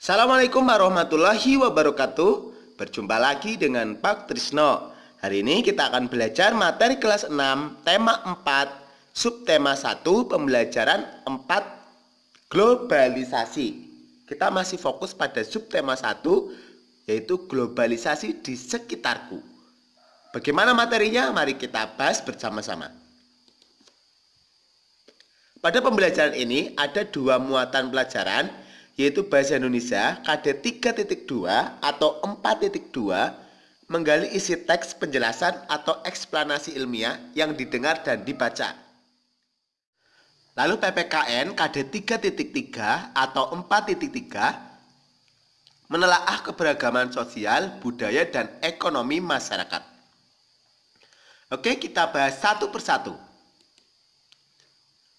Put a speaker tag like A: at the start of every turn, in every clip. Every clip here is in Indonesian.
A: Assalamualaikum warahmatullahi wabarakatuh. Berjumpa lagi dengan Pak Trisno. Hari ini kita akan belajar materi kelas 6, tema 4, subtema 1, pembelajaran 4, globalisasi. Kita masih fokus pada subtema 1, yaitu globalisasi di sekitarku. Bagaimana materinya? Mari kita bahas bersama-sama. Pada pembelajaran ini ada dua muatan pelajaran, yaitu Bahasa Indonesia KD 3.2 atau 4.2, menggali isi teks penjelasan atau eksplanasi ilmiah yang didengar dan dibaca. Lalu PPKN KD 3.3 atau 4.3, menelaah keberagaman sosial, budaya, dan ekonomi masyarakat. Oke, kita bahas satu persatu.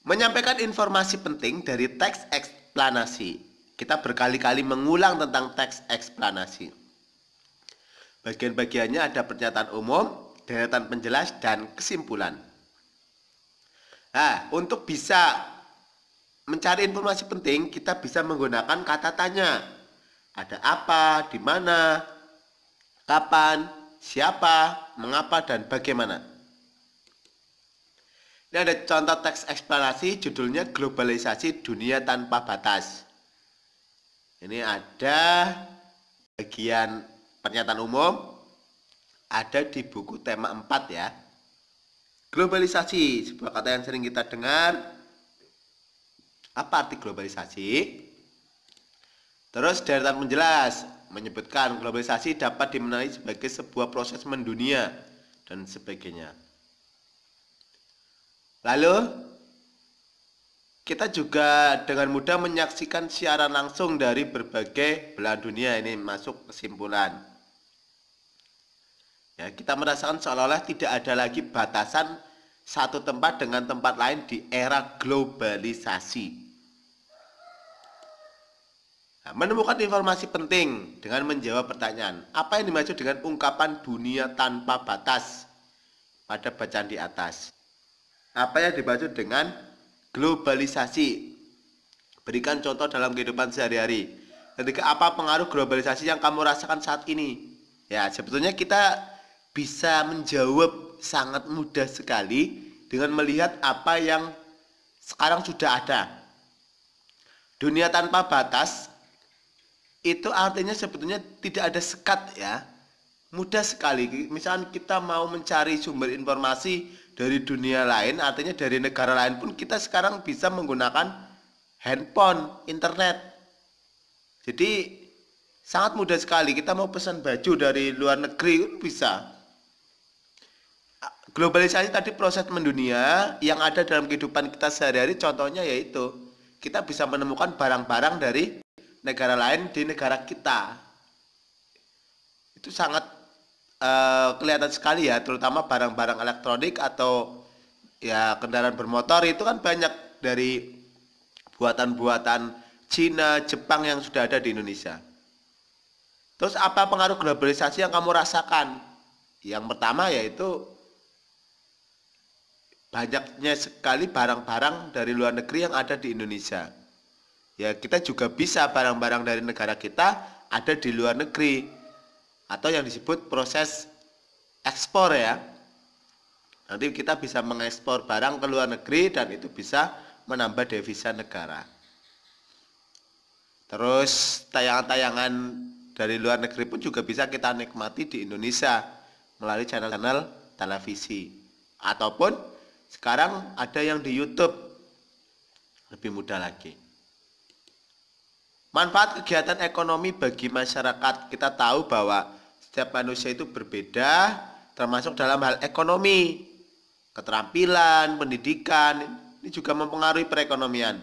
A: Menyampaikan informasi penting dari teks eksplanasi. Kita berkali-kali mengulang tentang teks eksplanasi. Bagian-bagiannya ada pernyataan umum, deretan penjelas, dan kesimpulan. Nah, untuk bisa mencari informasi penting, kita bisa menggunakan kata tanya. Ada apa, di mana, kapan, siapa, mengapa, dan bagaimana. Ini ada contoh teks eksplanasi, judulnya Globalisasi Dunia Tanpa Batas. Ini ada bagian pernyataan umum, ada di buku tema 4 ya. Globalisasi, sebuah kata yang sering kita dengar. Apa arti globalisasi? Terus deretan penjelas menyebutkan globalisasi dapat dimaknai sebagai sebuah proses mendunia dan sebagainya. Lalu kita juga dengan mudah menyaksikan siaran langsung dari berbagai belahan dunia. Ini masuk kesimpulan. Ya, kita merasakan seolah-olah tidak ada lagi batasan satu tempat dengan tempat lain di era globalisasi. Nah, menemukan informasi penting dengan menjawab pertanyaan. Apa yang dimaksud dengan ungkapan dunia tanpa batas pada bacaan di atas? Apa yang dimaksud dengan globalisasi? Berikan contoh dalam kehidupan sehari-hari. Ketika apa pengaruh globalisasi yang kamu rasakan saat ini? Ya, sebetulnya kita bisa menjawab sangat mudah sekali dengan melihat apa yang sekarang sudah ada. Dunia tanpa batas itu artinya sebetulnya tidak ada sekat ya. Mudah sekali. Misalnya kita mau mencari sumber informasi dari dunia lain, artinya dari negara lain pun kita sekarang bisa menggunakan handphone, internet. Jadi sangat mudah sekali. Kita mau pesan baju dari luar negeri bisa. Globalisasi tadi proses mendunia yang ada dalam kehidupan kita sehari-hari. Contohnya yaitu kita bisa menemukan barang-barang dari negara lain di negara kita. Itu sangat kelihatan sekali ya, terutama barang-barang elektronik atau ya kendaraan bermotor itu kan banyak dari buatan-buatan Cina, Jepang yang sudah ada di Indonesia. Terus apa pengaruh globalisasi yang kamu rasakan? Yang pertama yaitu banyaknya sekali barang-barang dari luar negeri yang ada di Indonesia. Ya, kita juga bisa barang-barang dari negara kita ada di luar negeri, atau yang disebut proses ekspor ya. Nanti kita bisa mengekspor barang ke luar negeri dan itu bisa menambah devisa negara. Terus tayangan-tayangan dari luar negeri pun juga bisa kita nikmati di Indonesia melalui channel-channel televisi. Ataupun sekarang ada yang di YouTube, lebih mudah lagi. Manfaat kegiatan ekonomi bagi masyarakat. Kita tahu bahwa setiap manusia itu berbeda, termasuk dalam hal ekonomi, keterampilan, pendidikan, ini juga mempengaruhi perekonomian.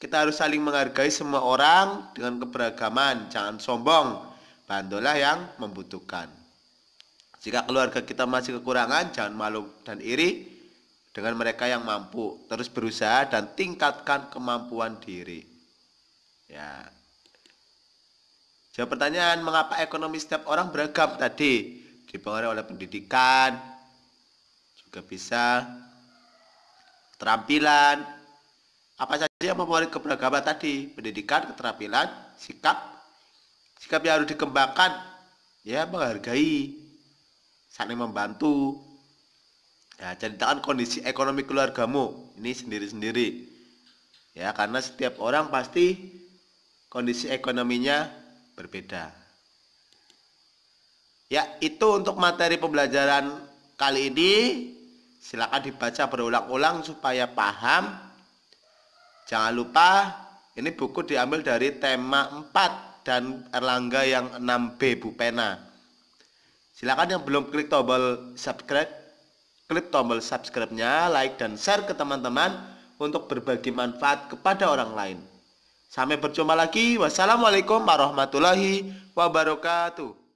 A: Kita harus saling menghargai semua orang dengan keberagaman, jangan sombong, bantulah yang membutuhkan. Jika keluarga kita masih kekurangan, jangan malu dan iri dengan mereka yang mampu, terus berusaha dan tingkatkan kemampuan diri. Ya. Jawab pertanyaan, mengapa ekonomi setiap orang beragam tadi? Dipengaruhi oleh pendidikan, juga bisa keterampilan. Apa saja yang mempengaruhi keberagaman tadi? Pendidikan, keterampilan, sikap, Sikap yang harus dikembangkan ya menghargai, saling membantu. Ya, ceritakan kondisi ekonomi keluargamu ini sendiri-sendiri. Ya, karena setiap orang pasti kondisi ekonominya berbeda. Ya, itu untuk materi pembelajaran kali ini. Silakan dibaca berulang-ulang supaya paham. Jangan lupa ini buku diambil dari tema 4 dan Erlangga yang 6B Bu Pena. Silakan yang belum klik tombol subscribe, klik tombol subscribe-nya, like dan share ke teman-teman untuk berbagi manfaat kepada orang lain. Sampai berjumpa lagi. Wassalamualaikum warahmatullahi wabarakatuh.